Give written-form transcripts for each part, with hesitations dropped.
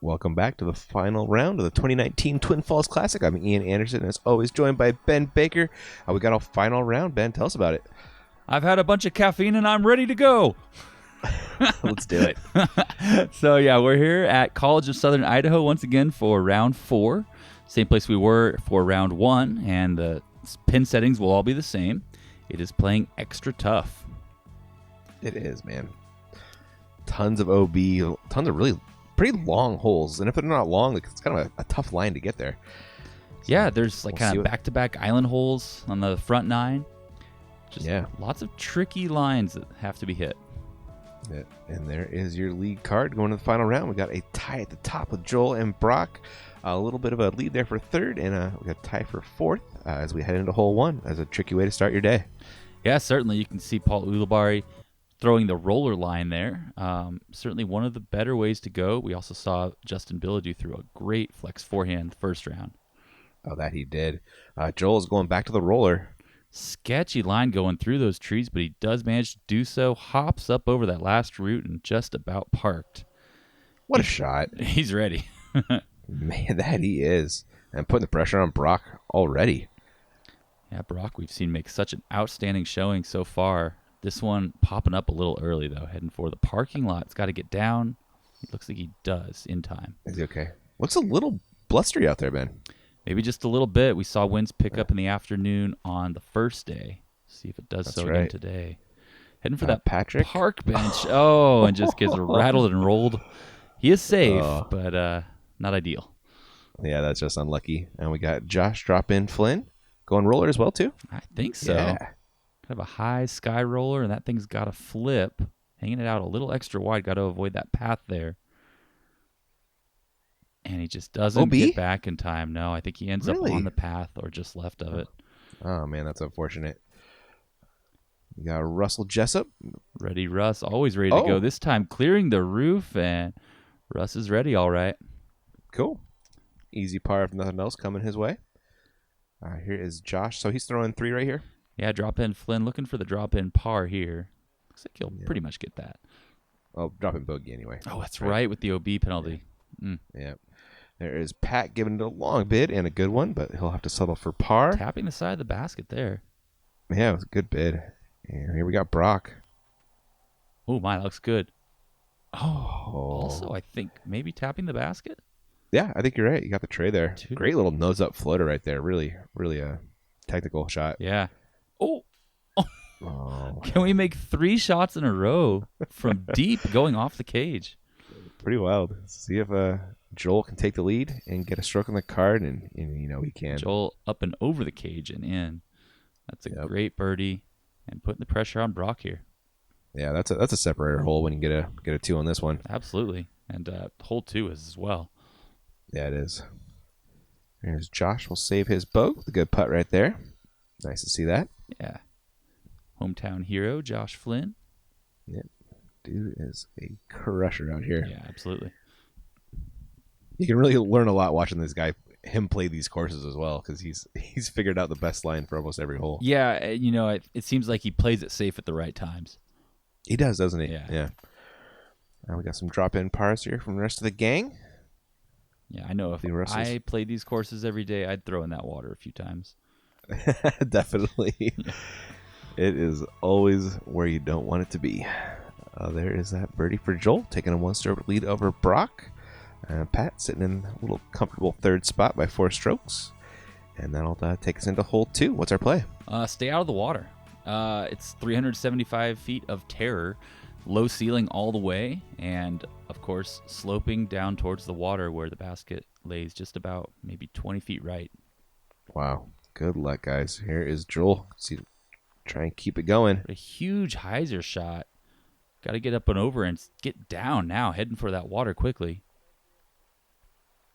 Welcome back to the final round of the 2019 Twin Falls Classic. I'm Ian Anderson, and as always, joined by Ben Baker. We got a final round. Ben, tell us about it. I've had a bunch of caffeine and I'm ready to go. Let's do it. So, we're here at College of Southern Idaho once again for round 4. Same place we were for round 1, and the pin settings will all be the same. It is playing extra tough. It is, man. Tons of OB, tons of really pretty long holes, and if they're not long, it's kind of a tough line to get there. So there's kind of back-to-back island holes on the front 9. Just lots of tricky lines that have to be hit. Yeah. And there is your lead card going to the final round. We got a tie at the top with Joel and Brock. A little bit of a lead there for third, and we got a tie for fourth as we head into hole 1 as a tricky way to start your day. Yeah, certainly. You can see Paul Ulibarri throwing the roller line there. Certainly one of the better ways to go. We also saw Justin Bilodeau through a great flex forehand the first round. Oh, that he did. Joel's going back to the roller. Sketchy line going through those trees, but he does manage to do so. Hops up over that last root and just about parked. What a shot. He's ready. Man, that he is. And putting the pressure on Brock already. Yeah, Brock we've seen make such an outstanding showing so far. This one popping up a little early, though, heading for the parking lot. It's got to get down. It looks like he does in time. Is he okay? Looks a little blustery out there, Ben. Maybe just a little bit. We saw winds pick up in the afternoon on the first day. See if it does again today. Heading for that Patrick park bench. Oh, and just gets rattled and rolled. He is safe, but not ideal. Yeah, that's just unlucky. And we got Josh drop in Flynn going roller as well, too. I think so. Yeah. Kind of a high sky roller, and that thing's got to flip. Hanging it out a little extra wide. Got to avoid that path there. And he just doesn't get back in time. No, I think he ends up on the path or just left of it. Oh, man, that's unfortunate. We got Russell Jessop. Ready, Russ. Always ready to go. This time clearing the roof, and Russ is ready all right. Cool. Easy par if nothing else coming his way. Here is Josh. So he's throwing 3 right here? Yeah, drop in Flynn. Looking for the drop in par here. Looks like he'll pretty much get that. Oh, drop in bogey anyway. Oh, that's right with the OB penalty. Yeah. There is Pat giving it a long bid and a good one, but he'll have to settle for par. Tapping the side of the basket there. Yeah, it was a good bid. And here we got Brock. Oh, my, that looks good. Also, I think maybe tapping the basket? Yeah, I think you're right. You got the tray there. Great little nose-up floater right there. Really, really a technical shot. Yeah. Oh. Can we make 3 shots in a row from deep going off the cage? Pretty wild. See if Joel can take the lead and get a stroke on the card, and you know he can. Joel up and over the cage and in. That's a great birdie, and putting the pressure on Brock here. Yeah, that's a separator hole when you get a 2 on this one. Absolutely, and hole 2 is as well. Yeah, it is. There's Josh. Will save his boat with a good putt right there. Nice to see that. Yeah. Hometown hero, Josh Flynn. Yep. Dude is a crusher out here. Yeah, absolutely. You can really learn a lot watching this guy, him play these courses as well, because he's figured out the best line for almost every hole. Yeah, it seems like he plays it safe at the right times. He does, doesn't he? Yeah. Now we got some drop-in pars here from the rest of the gang. Yeah, I know if I played these courses every day, I'd throw in that water a few times. Definitely. Yeah. It is always where you don't want it to be. There is that birdie for Joel, taking a 1-stroke lead over Brock. Pat sitting in a little comfortable 3rd spot by 4 strokes. And that'll take us into hole 2. What's our play? Stay out of the water. It's 375 feet of terror, low ceiling all the way, and, of course, sloping down towards the water where the basket lays just about maybe 20 feet right. Wow. Good luck, guys. Here is Joel. Try and keep it going. A huge hyzer shot. Got to get up and over and get down now, heading for that water quickly.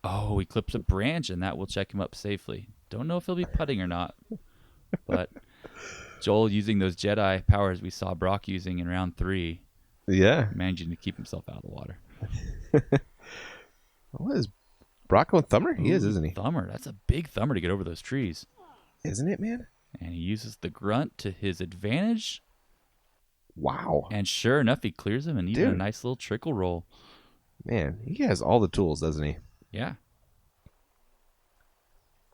Oh, he clips a branch, and that will check him up safely. Don't know if he'll be putting or not, but Joel using those Jedi powers we saw Brock using in round 3. Yeah. Managing to keep himself out of the water. What is Brock going thumber? He is, isn't he? Thumber. That's a big thumber to get over those trees. Isn't it, man? And he uses the grunt to his advantage. Wow. And sure enough, he clears him and even a nice little trickle roll. Man, he has all the tools, doesn't he? Yeah.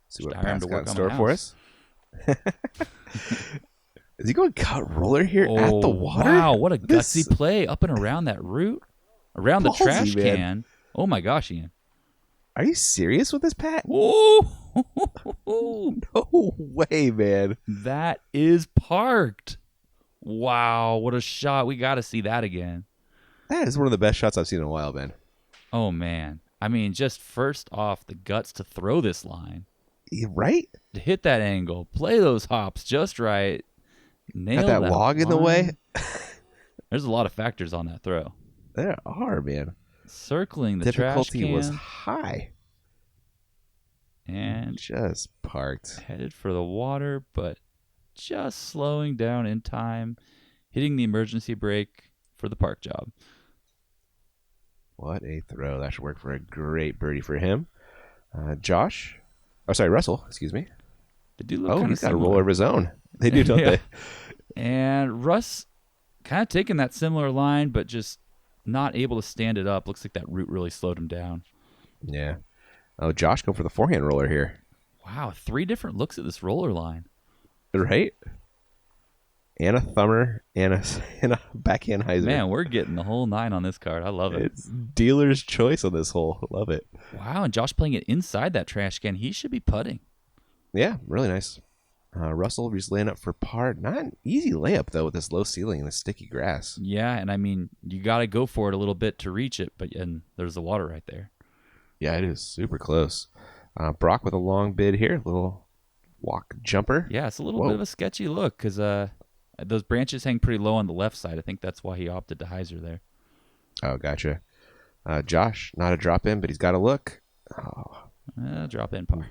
See Just what hire him Pat's to got work in on my store for house. us. Is he going cut roller here at Oh, the water? wow. What a gutsy This play up and around that root. Around the ballsy, trash man. can. Oh, my gosh, Ian. Are you serious with this, Pat? Whoa. No way, man. That is parked. Wow. What a shot. We got to see that again. That is one of the best shots I've seen in a while, man. Oh, man. I mean, just first off, the guts to throw this line. Right? To hit that angle. Play those hops just right. Nail Got that log in the way. There's a lot of factors on that throw. There are, man. Circling the Difficulty trash can. was high. And Just parked. headed for the water, but just slowing down in time. Hitting the emergency brake for the park job. What a throw. That should work for a great birdie for him. Josh. Oh, sorry, Russell. Excuse me. They do look Oh, kind of he's got a similar. roller of his own. They do, don't Yeah. they? And Russ kind of taking that similar line, but just not able to stand it up. Looks like that root really slowed him down. Yeah. Oh, Josh going for the forehand roller here. Wow, 3 different looks at this roller line. Right? And a thumber and a backhand hyzer. Man, we're getting the whole 9 on this card. I love it. It's dealer's choice on this hole. Love it. Wow, and Josh playing it inside that trash can. He should be putting. Yeah, really nice. Russell just laying up for par. Not an easy layup, though, with this low ceiling and the sticky grass. Yeah, and I mean, you got to go for it a little bit to reach it, and there's the water right there. Yeah, it is super close. Brock with a long bid here. Little walk jumper. Yeah, it's a little bit of a sketchy look because those branches hang pretty low on the left side. I think that's why he opted to hyzer there. Oh, gotcha. Josh, not a drop in, but he's got a look. Oh, Drop in par.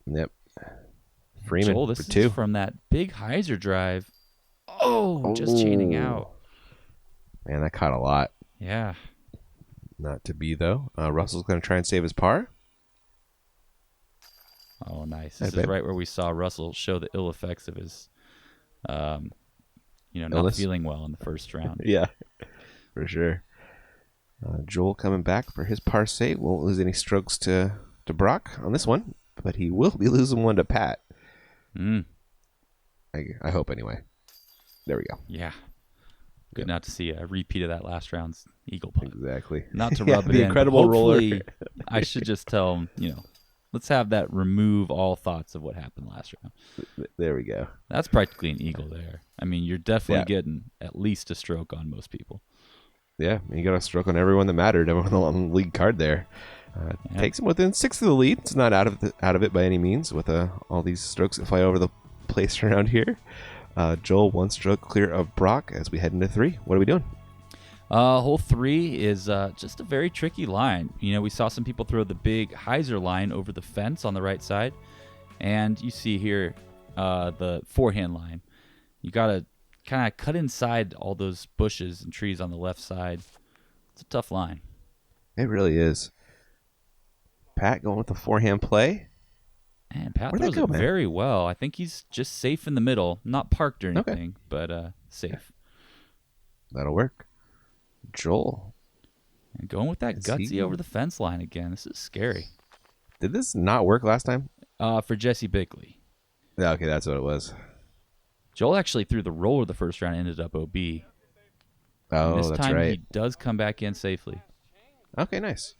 yep. Freeman Joel, for this 2. is from that big hyzer drive. Oh, just chaining out. Man, that caught a lot. Yeah. Not to be, though. Russell's going to try and save his par. Oh, nice. This is right where we saw Russell show the ill effects of his, not feeling well in the first round. Yeah, for sure. Joel coming back for his par save. Won't lose any strokes to Brock on this one, but he will be losing one to Pat. I hope, anyway. There we go. Yeah. Good not to see a repeat of that last round's eagle putt. Exactly. Not to rub it in. The incredible roller. I should just tell him, let's have that remove all thoughts of what happened last round. There we go. That's practically an eagle there. I mean, you're definitely getting at least a stroke on most people. Yeah, you got a stroke on everyone that mattered. Everyone on the league card there. Takes him within 6 of the lead. It's not out of it by any means with all these strokes that fly over the place around here. Joel 1 stroke clear of Brock as we head into 3. What are we doing? Hole 3 is just a very tricky line. We saw some people throw the big hyzer line over the fence on the right side. And you see here the forehand line. You got to kind of cut inside all those bushes and trees on the left side. It's a tough line. It really is. Pat going with the forehand play. And Pat throws it very well. I think he's just safe in the middle. Not parked or anything, but safe. That'll work. Joel. And going with that gutsy over the fence line again. This is scary. Did this not work last time? For Jesse Bigley. Yeah, okay, that's what it was. Joel actually threw the roller the first round and ended up OB. Oh, this that's time right. He does come back in safely. Okay, nice.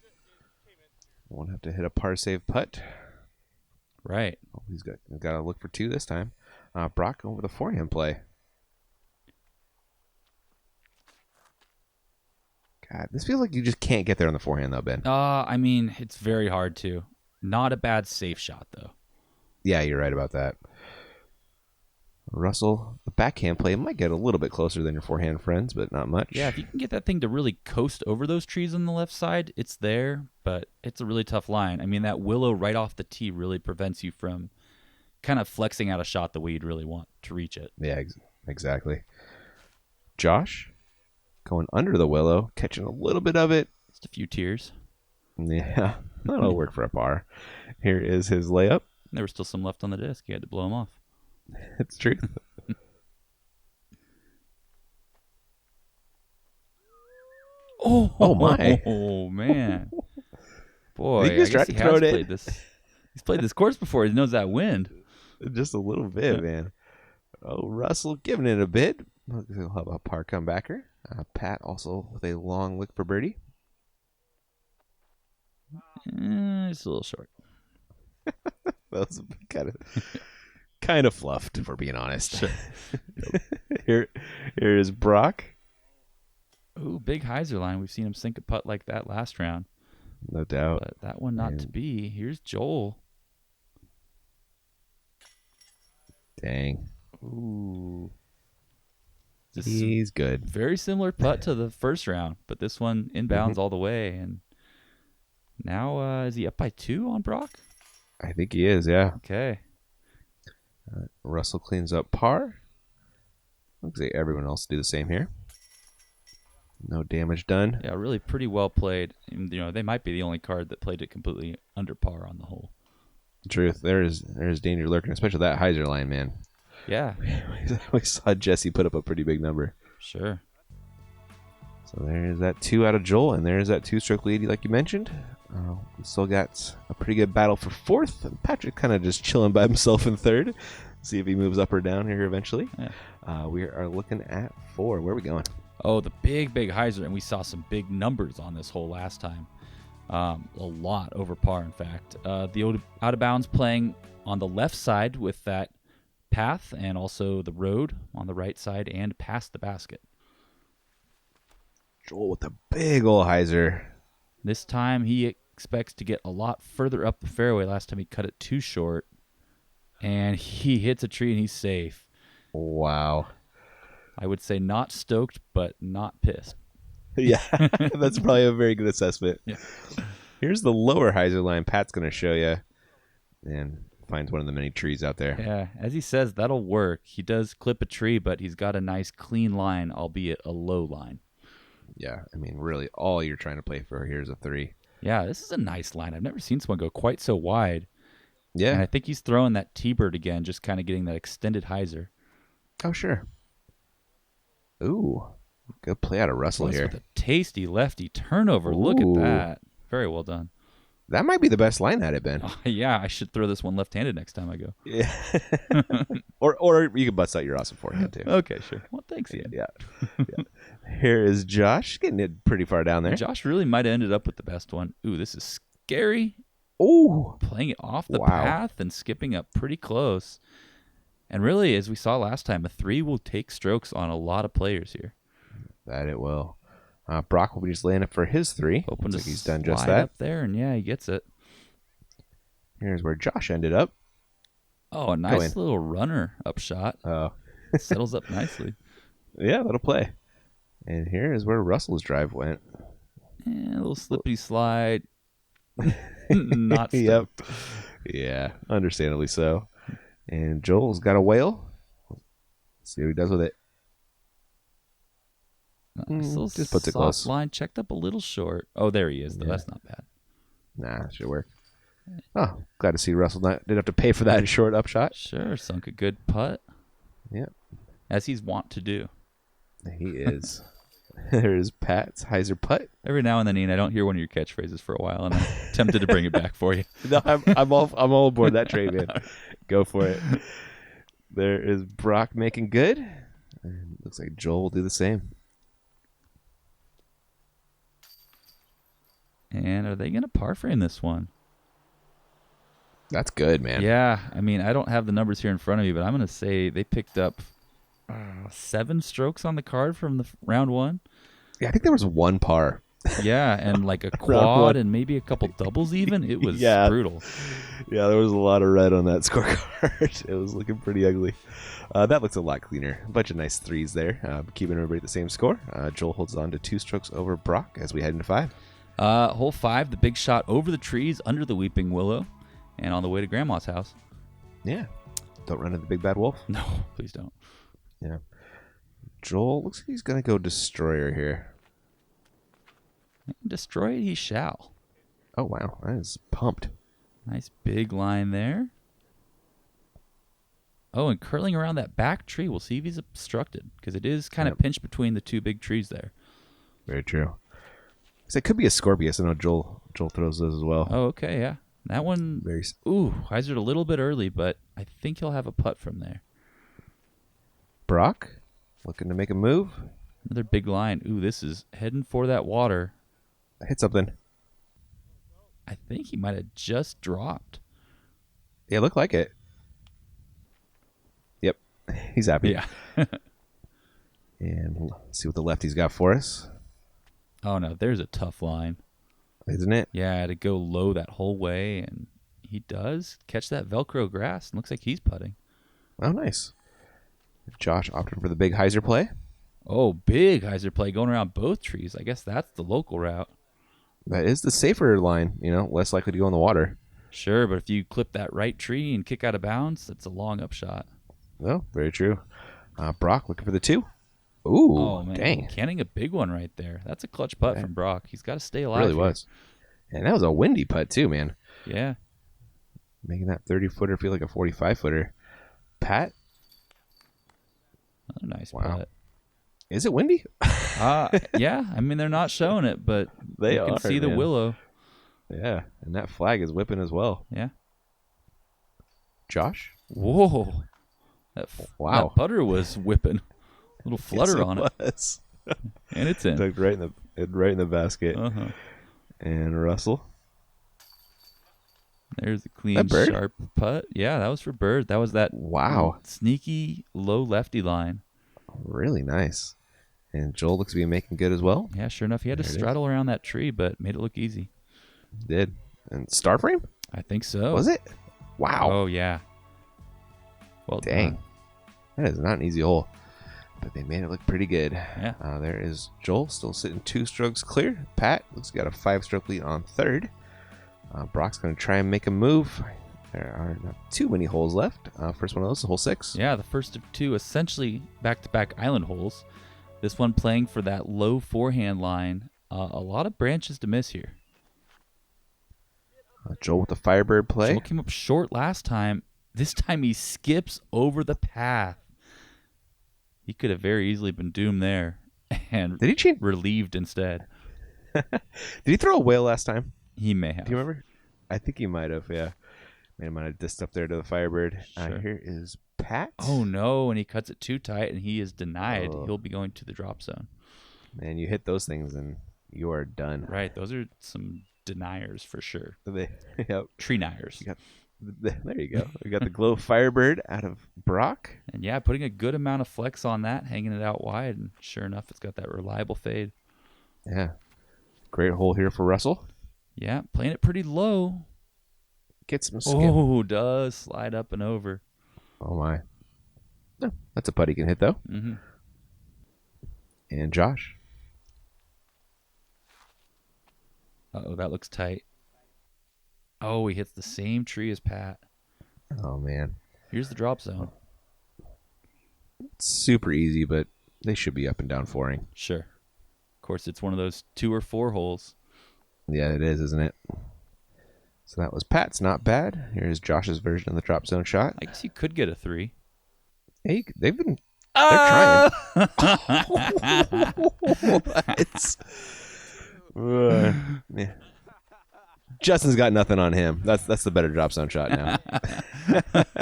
Won't have to hit a par save putt. Right. Oh, he's got to look for 2 this time. Brock over the forehand play. God, this feels like you just can't get there on the forehand, though, Ben. I mean, it's very hard to. Not a bad safe shot, though. Yeah, you're right about that. Russell, the backhand play might get a little bit closer than your forehand friends, but not much. Yeah, if you can get that thing to really coast over those trees on the left side, it's there, but it's a really tough line. I mean, that willow right off the tee really prevents you from kind of flexing out a shot the way you'd really want to reach it. Yeah, exactly. Josh, going under the willow, catching a little bit of it. Just a few tears. Yeah, that'll work for a par. Here is his layup. There was still some left on the disc. You had to blow them off. It's true. Oh, my. Oh man, I boy, think he I was guess trying he to throw has it played in. this. He's played this course before. He knows that wind. Just a little bit, man. Oh, Russell giving it a bit. He'll have a par comebacker. Pat also with a long lick for birdie. It's a little short. That was kind of fluffed, if we're being honest. Sure. Here is Brock. Ooh, big hyzer line. We've seen him sink a putt like that last round. No doubt. But that one not to be. Here's Joel. Dang. Ooh. This He's good. very similar putt to the first round, but this one inbounds all the way. And now, is he up by 2 on Brock? I think he is, yeah. Okay. Russell cleans up par. Looks like everyone else do the same here. No damage done. Yeah, really pretty well played. And, they might be the only card that played it completely under par on the hole. Truth, there's danger lurking, especially that hyzer line, man. Yeah. We saw Jesse put up a pretty big number. Sure. So there's that 2 out of Joel, and there's that 2-stroke lead, like you mentioned. We still got a pretty good battle for 4th. Patrick kind of just chilling by himself in 3rd. See if he moves up or down here eventually. Yeah. We are looking at 4. Where are we going? Oh, the big hyzer, and we saw some big numbers on this hole last time. A lot over par, in fact. The out of bounds playing on the left side with that path, and also the road on the right side and past the basket. Joel with the big ol' hyzer. This time he expects to get a lot further up the fairway. Last time he cut it too short, and he hits a tree and he's safe. Wow. I would say not stoked, but not pissed. Yeah, that's probably a very good assessment. Yeah. Here's the lower hyzer line Pat's going to show you, and finds one of the many trees out there. Yeah, as he says, that'll work. He does clip a tree, but he's got a nice clean line, albeit a low line. Yeah, I mean, really, all you're trying to play for here is a 3. Yeah, this is a nice line. I've never seen someone go quite so wide. Yeah. And I think he's throwing that T-bird again, just kind of getting that extended hyzer. Oh, sure. Ooh, good play out of Russell here. With a tasty lefty turnover. Ooh. Look at that. Very well done. That might be the best line had it been. Yeah, I should throw this one left-handed next time I go. Yeah. or you can bust out your awesome forehand too. Okay, sure. Well, thanks, Ian. Yeah. Here is Josh getting it pretty far down there. Josh really might have ended up with the best one. Ooh, this is scary. Ooh. Playing it off the path and skipping up pretty close. And really, as we saw last time, a 3 will take strokes on a lot of players here. That it will. Brock will be just laying up for his 3. Hoping to he's done just slide that. Up there, and yeah, he gets it. Here's where Josh ended up. Oh, a nice little runner up shot. Oh. Settles up nicely. Yeah, that'll play. And here is where Russell's drive went. A little slippy slide. Not stuck. Yep. Yeah, understandably so. And Joel's got a whale. Let's see what he does with it. Just puts it close. Line checked up a little short. Oh, there he is, though. Yeah. That's not bad. Nah, should work. Oh, glad to see Russell didn't have to pay for that short upshot. Sure, sunk a good putt. Yeah. As he's wont to do. He is. There's Pat's hyzer putt. Every now and then, Ian, I don't hear one of your catchphrases for a while, and I'm tempted to bring it back for you. No, I'm all aboard that train, man. Go for it. There is Brock making good. And looks like Joel will do the same. And are they going to par frame this one? That's good, man. Yeah, I mean, I don't have the numbers here in front of me, but I'm going to say they picked up 7 strokes on the card from the round 1. Yeah, I think there was 1 par. Yeah, and like a quad and maybe a couple doubles even. It was brutal. Yeah, there was a lot of red on that scorecard. It was looking pretty ugly. That looks a lot cleaner. A bunch of nice 3s there, keeping everybody at the same score. Joel holds on to 2 strokes over Brock as we head into 5. Hole 5, the big shot over the trees under the weeping willow and on the way to Grandma's house. Yeah. Don't run into the big bad wolf. No, please don't. Yeah. Joel looks like he's going to go destroyer here. Destroy it he shall. Oh, wow. That is pumped. Nice big line there. Oh, and curling around that back tree. We'll see if he's obstructed because it is kind of pinched between the 2 big trees there. Very true. So it could be a Scorpius. I know Joel throws those as well. Oh, okay, yeah. That one, Very. hyzered a little bit early, but I think he'll have a putt from there. Brock looking to make a move. Another big line. Ooh, this is heading for that water. Hit something. I think he might have just dropped. Yeah, looked like it. Yep. He's happy. Yeah. And let's see what the lefty's got for us. Oh, no, there's a tough line. Isn't it? Yeah, to go low that whole way, and he does catch that Velcro grass. And looks like he's putting. Oh, nice. Josh opted for the big hyzer play. Oh, big hyzer play going around both trees. I guess that's the local route. That is the safer line, less likely to go in the water. Sure, but if you clip that right tree and kick out of bounds, that's a long upshot. Well, very true. Brock looking for the 2. Ooh, Oh, man. dang. Canning a big one right there. That's a clutch putt from Brock. He's got to stay alive. Really here. was. And that was a windy putt, too, man. Yeah. Making that 30-footer feel like a 45-footer. Pat? Another nice Wow. putt. Is it windy? Yeah. I mean, they're not showing it, but They you can are, see the man. willow. Yeah, and that flag is whipping as well. Yeah. Josh? Whoa. Wow. That putter was whipping. A little flutter on it. Was. And it's in. Ducked right in the basket. Uh-huh. And Russell. There's a clean, That bird? sharp putt. Yeah, that was for Bird. That was that Wow. sneaky low lefty line. Really nice. And Joel looks to be making good as well. Yeah, sure enough. He had to There it is. straddle around that tree, but made it look easy. Did. And star frame? I think so. Was it? Wow. Oh, yeah. Well Dang. done. That is not an easy hole. But they made it look pretty good. Yeah. There is Joel still sitting 2 strokes clear. Pat looks got a 5-stroke lead on third. Brock's going to try and make a move. There are not too many holes left. First one of those is hole 6. Yeah, the first of 2 essentially back-to-back island holes. This one playing for that low forehand line. A lot of branches to miss here. Joel with the Firebird play. Joel came up short last time. This time he skips over the path. He could have very easily been doomed there and Did he cheat? relieved instead. Did he throw a whale last time? He may have. Do you remember? I think he might have, yeah. Man, might have dissed up there to the Firebird. Sure. Here is Pat. Oh, no, and he cuts it too tight, and he is denied. Oh. He'll be going to the drop zone. Man, you hit those things and you are done. Right, those are some deniers for sure. Yep. Tree-niers. There you go. We got the Glow Firebird out of Brock. And yeah, putting a good amount of flex on that, hanging it out wide, and sure enough, it's got that reliable fade. Yeah. Great hole here for Russell. Yeah, playing it pretty low. Get some skip. Oh, does slide up and over. Oh, my. No, that's a putt he can hit, though. Mm-hmm. And Josh. Uh-oh, that looks tight. Oh, he hits the same tree as Pat. Oh, man. Here's the drop zone. It's super easy, but they should be up and down 4ing. Sure. Of course, it's one of those 2 or 4 holes. Yeah, it is, isn't it? So that was Pat's. Not bad. Here's Josh's version of the drop zone shot. I guess you could get a 3. Hey, they're trying. Yeah. Justin's got nothing on him. That's the better drop zone shot now.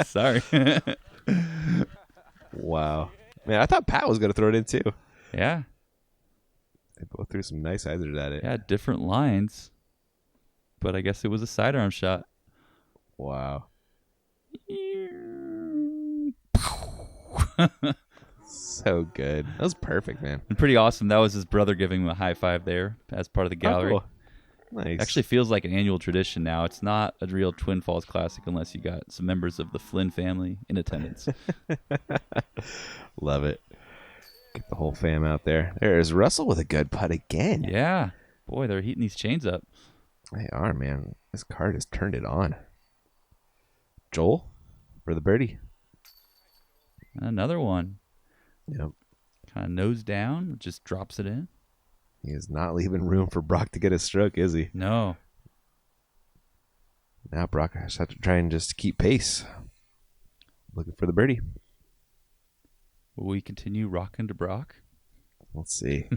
Sorry. Wow. Man, I thought Pat was going to throw it in too. Yeah. They both threw some nice hyzers at it. Yeah, different lines. But I guess it was a sidearm shot. Wow. So good. That was perfect, man. And pretty awesome. That was his brother giving him a high five there as part of the gallery. Oh, cool. Nice. Actually feels like an annual tradition now. It's not a real Twin Falls Classic unless you got some members of the Flynn family in attendance. Love it. Get the whole fam out there. There's Russell with a good putt again. Yeah. Boy, they're heating these chains up. They are, man. This card has turned it on. Joel for the birdie. Another one. Yep. Kind of nose down, just drops it in. He is not leaving room for Brock to get a stroke, is he? No. Now Brock has to try and just keep pace. Looking for the birdie. Will we continue rocking to Brock? Let's see.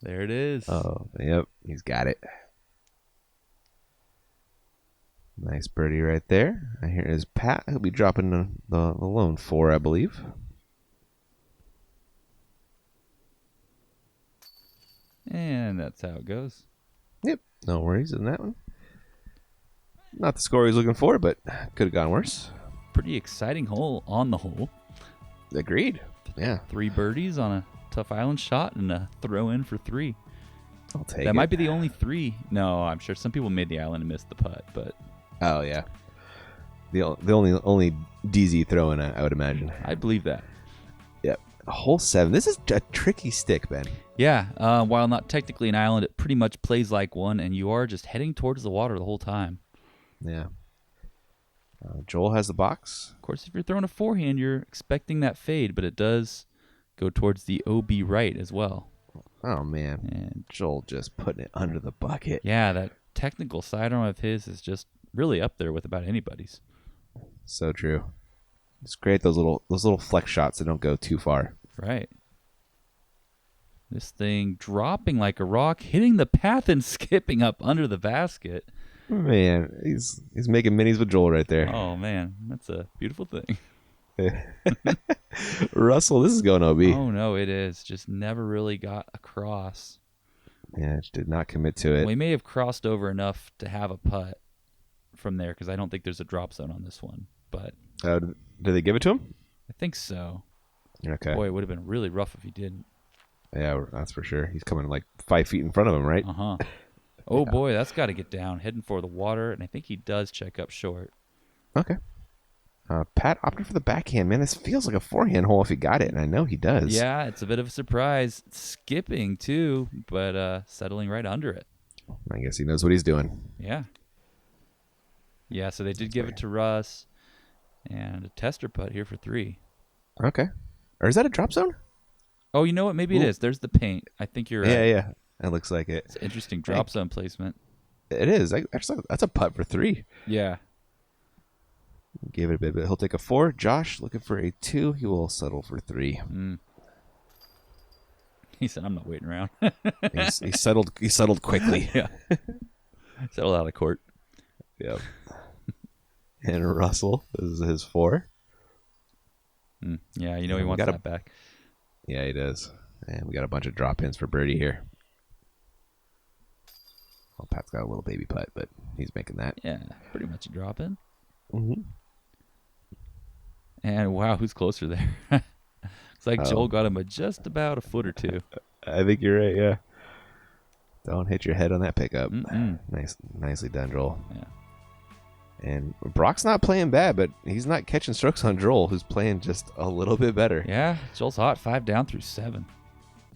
There it is. Oh, yep. He's got it. Nice birdie right there. And here is Pat. He'll be dropping the lone 4, I believe. And that's how it goes. Yep. No worries in that one. Not the score he's looking for, but could have gone worse. Pretty exciting hole on the hole. Agreed. Yeah. 3 birdies on a tough island shot and a throw in for 3. I'll take it. That might be the only 3. No, I'm sure some people made the island and missed the putt, but Oh, yeah. The only DZ throw in, I would imagine. I believe that. Yep. Hole 7. This is a tricky stick, Ben. Yeah, while not technically an island, it pretty much plays like one, and you are just heading towards the water the whole time. Yeah. Joel has the box. Of course, if you're throwing a forehand, you're expecting that fade, but it does go towards the OB right as well. Oh, man. And Joel just putting it under the bucket. yeah, that technical sidearm of his is just really up there with about anybody's. So true. It's great, those little flex shots that don't go too far. Right. This thing dropping like a rock, hitting the path and skipping up under the basket. Man, he's making minis with Joel right there. Oh, man, that's a beautiful thing. Russell, this is going OB. Oh, no, it is. Just never really got across. Yeah, just did not commit to it. We may have crossed over enough to have a putt from there because I don't think there's a drop zone on this one. But Did they give it to him? I think so. Okay. Boy, it would have been really rough if he didn't. Yeah, that's for sure. He's coming like 5 feet in front of him, right? Uh-huh. Oh, boy, that's got to get down. Heading for the water, and I think he does check up short. Okay. Pat opted for the backhand. Man, this feels like a forehand hole if he got it, and I know he does. Yeah, it's a bit of a surprise. Skipping, too, but settling right under it. I guess he knows what he's doing. Yeah. Yeah, so they did give it to Russ, and a tester putt here for 3. Okay. Or is that a drop zone? Oh, you know what? Maybe it is. There's the paint. I think you're right. Yeah. It looks like it. It's an interesting drop zone placement. It is. Actually, that's a putt for 3. Yeah. Gave it a bit, but he'll take a 4. Josh looking for a 2. He will settle for 3. He said, "I'm not waiting around." He settled. He settled quickly. Yeah. Settled out of court. Yep. And Russell, this is his 4. Yeah, he wants that back. Yeah, he does. And we got a bunch of drop-ins for birdie here. Well, Pat's got a little baby putt, but he's making that. Yeah, pretty much a drop in. Mm-hmm. And wow, who's closer there? It's like Joel got him just about a foot or 2. I think you're right, yeah. Don't hit your head on that pickup. Mm-mm. Nicely done, Joel. Yeah. And Brock's not playing bad, but he's not catching strokes on Joel, who's playing just a little bit better. Yeah, Joel's hot. 5 down through 7.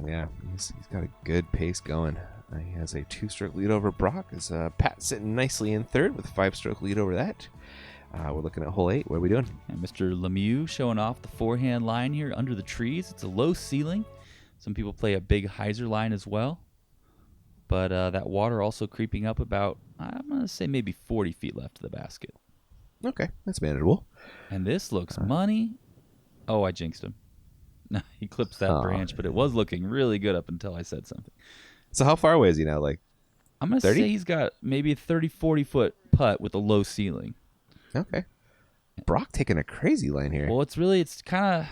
Yeah, he's got a good pace going. He has a 2-stroke lead over Brock. Is Pat sitting nicely in third with a 5-stroke lead over that. We're looking at hole 8. What are we doing? And Mr. Lemieux showing off the forehand line here under the trees. It's a low ceiling. Some people play a big hyzer line as well. But that water also creeping up about, I'm going to say maybe 40 feet left of the basket. Okay, that's manageable. And this looks money. Oh, I jinxed him. No, he clips that branch, but it was looking really good up until I said something. So how far away is he now? Like, I'm going to 30? say he's got maybe a 30, 40-foot putt with a low ceiling. Okay. Brock taking a crazy line here. Well, it's kind of,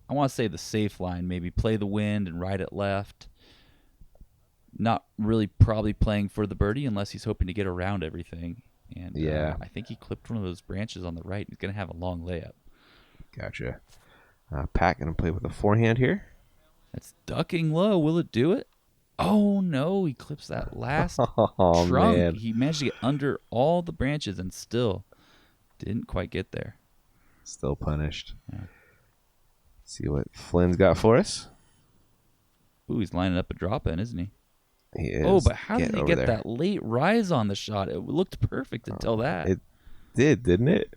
I want to say the safe line. Maybe play the wind and ride it left. Not really probably playing for the birdie unless he's hoping to get around everything. And yeah, I think he clipped one of those branches on the right. He's going to have a long layup. Gotcha. Pat going to play with a forehand here. That's ducking low. Will it do it? Oh, no. He clips that last trunk. Man. He managed to get under all the branches and still didn't quite get there. Still punished. Yeah. See what Flynn's got for us. Ooh, he's lining up a drop-in, isn't he? He is. Oh, but how did he get there. that late rise on the shot? It looked perfect until that. It did, didn't it?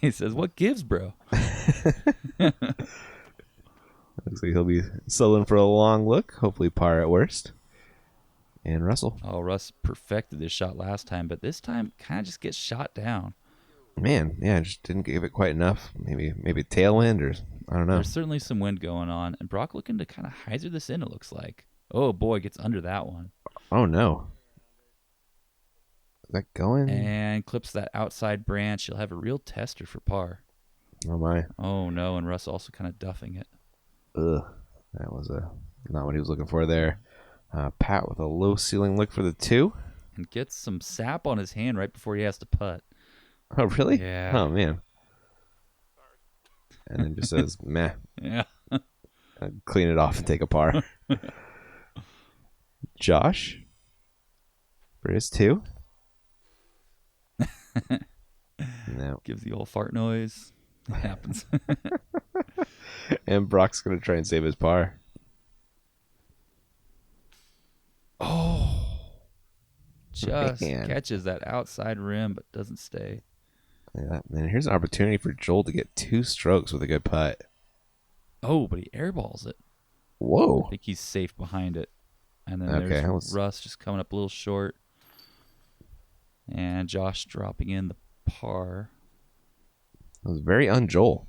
He says, "What gives, bro?" Looks like he'll be settling for a long look. Hopefully par at worst. And Russell. Oh, Russ perfected this shot last time, but this time kind of just gets shot down. Man, yeah, just didn't give it quite enough. Maybe tailwind or I don't know. There's certainly some wind going on, and Brock looking to kind of hyzer this in, it looks like. Oh, boy, gets under that one. Oh, no. Is that going? And clips that outside branch. He'll have a real tester for par. Oh, my. Oh, no, and Russ also kind of duffing it. Ugh. That was not what he was looking for there. Pat with a low ceiling look for the 2. And gets some sap on his hand right before he has to putt. Oh, really? Yeah. Oh, man. And then just says, meh. Yeah. Clean it off and take a par. Josh for his 2. No. Gives the old fart noise. It happens. And Brock's going to try and save his par. Oh. Just Man. catches that outside rim, but doesn't stay. Yeah, and here's an opportunity for Joel to get 2 strokes with a good putt. Oh, but he airballs it. Whoa. I think he's safe behind it. And then Okay, there's Russ just coming up a little short. And Josh dropping in the par. That was very un-Joel.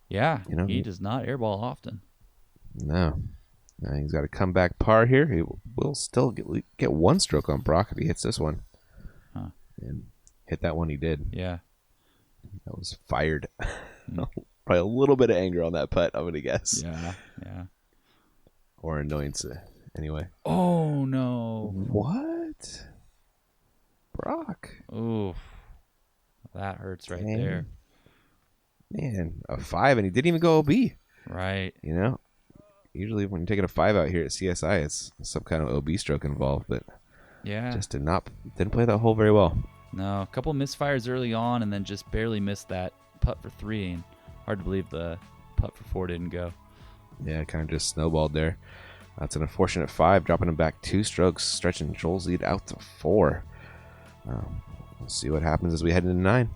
Yeah, You know, he does not airball often. No. He's got a comeback par here. He will still get 1 stroke on Brock if he hits this one. Huh. And hit that one he did. Yeah. That was fired. Probably a little bit of anger on that putt, I'm going to guess. Yeah. Or annoyance. Anyway. Oh, no. What? Brock. Oof. That hurts right Dang. there. Man, a 5, and he didn't even go OB. Right. You know? Usually when you're taking a 5 out here at CSI, it's some kind of OB stroke involved, but Yeah. just didn't play that hole very well. No, a couple misfires early on and then just barely missed that putt for 3. And hard to believe the putt for 4 didn't go. Yeah, kind of just snowballed there. That's an unfortunate 5, dropping him back 2 strokes, stretching Joel's lead out to 4. We'll see what happens as we head into 9.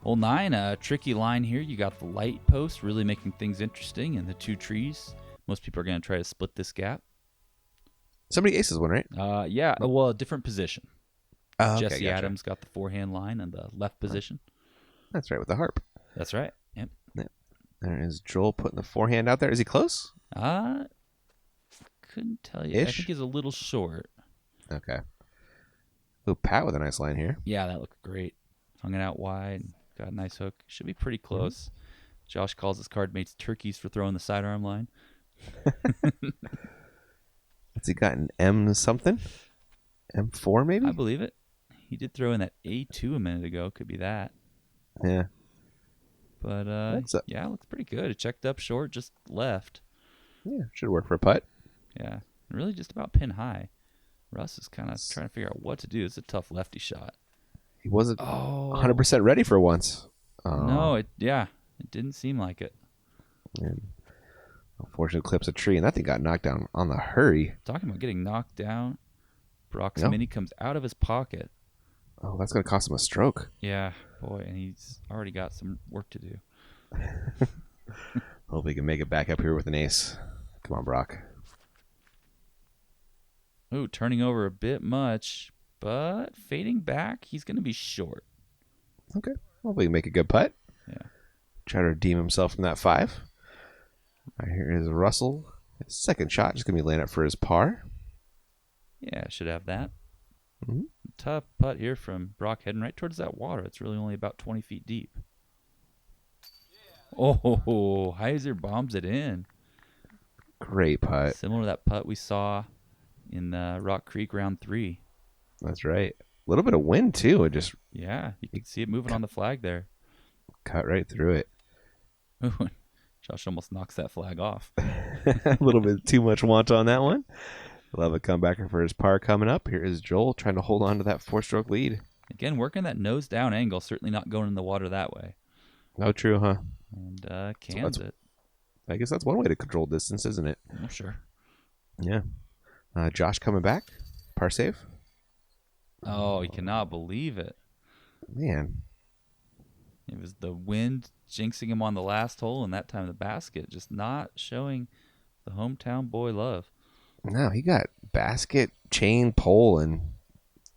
Hole 9, a tricky line here. You got the light post really making things interesting and the 2 trees. Most people are going to try to split this gap. Somebody aces one, right? Yeah, well, a different position. Okay, Jesse gotcha. Adams got the forehand line in the left position. That's right, with the harp. That's right. Yep. There is Joel putting the forehand out there. Is he close? Couldn't tell you. I Ish? think he's a little short. Okay. Ooh, Pat with a nice line here. Yeah, that looked great. Hung it out wide. Got a nice hook. Should be pretty close. Josh calls his card mates turkeys for throwing the sidearm line. Has he got an M something? M4 maybe? I believe it. He did throw in that A2 a minute ago. Could be that. Yeah. But yeah, it looks pretty good. It checked up short, just left. Yeah, should work for a putt. Yeah, really just about pin high. Russ is kind of trying to figure out what to do. It's a tough lefty shot. He wasn't Oh, 100% ready for once. no, it didn't seem like it. And unfortunately, clips a tree, and that thing got knocked down on the hurry. Talking about getting knocked down, Brock's No. mini comes out of his pocket. Oh, that's going to cost him a stroke. Yeah, boy, and he's already got some work to do. Hope he can make it back up here with an ace. Come on, Brock. Ooh, turning over a bit much, but fading back, he's going to be short. Okay. Hopefully, he can make a good putt. Yeah. Try to redeem himself from that 5. All right, here is Russell. His second shot just going to be laying up for his par. Yeah, should have that. Mhm. Tough putt here from Brock heading right towards that water. It's really only about 20 feet deep. Oh, Heiser bombs it in. Great putt. Similar to that putt we saw in Rock Creek round 3. That's right. A little bit of wind, too. It just Yeah, you can see it moving on the flag there. cut right through it. Ooh, Josh almost knocks that flag off. A little bit too much want on that one. We'll have a comebacker for his par coming up. Here is Joel trying to hold on to that 4-stroke lead. Again, working that nose down angle, certainly not going in the water that way. No true, huh? And cans it. I guess that's one way to control distance, isn't it? Oh, sure. Yeah. Josh coming back. Par save. Oh, he cannot believe it. Man. It was the wind jinxing him on the last hole, and that time the basket just not showing the hometown boy love. No, he got basket, chain, pole, and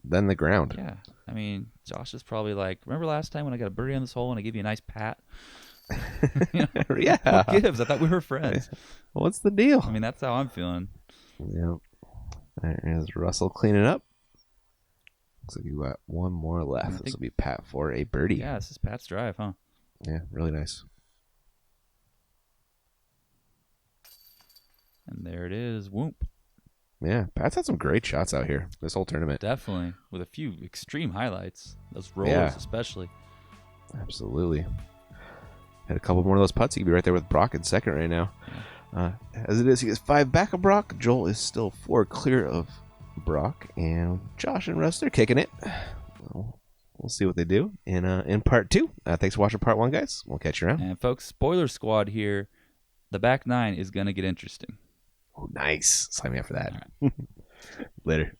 then the ground. Yeah. I mean, Josh is probably like, remember last time when I got a birdie on this hole and I gave you a nice pat? Yeah. Who gives? I thought we were friends. What's the deal? I mean, that's how I'm feeling. Yeah. There is Russell cleaning up. Looks like you got one more left. This will be Pat for a birdie. Yeah, this is Pat's drive, huh? Yeah, really nice. And there it is. Whoop. Yeah, Pat's had some great shots out here this whole tournament. Definitely. With a few extreme highlights. Those rolls, Yeah. especially. Absolutely. Had a couple more of those putts. He could be right there with Brock in second right now. As it is, he is 5 back of Brock. Joel is still 4 clear of Brock. And Josh and Russ, they're kicking it. We'll see what they do in part 2. Thanks for watching part 1, guys. We'll catch you around. And folks, spoiler squad here. The back 9 is going to get interesting. Oh, nice. Sign me up for that. All right. Later.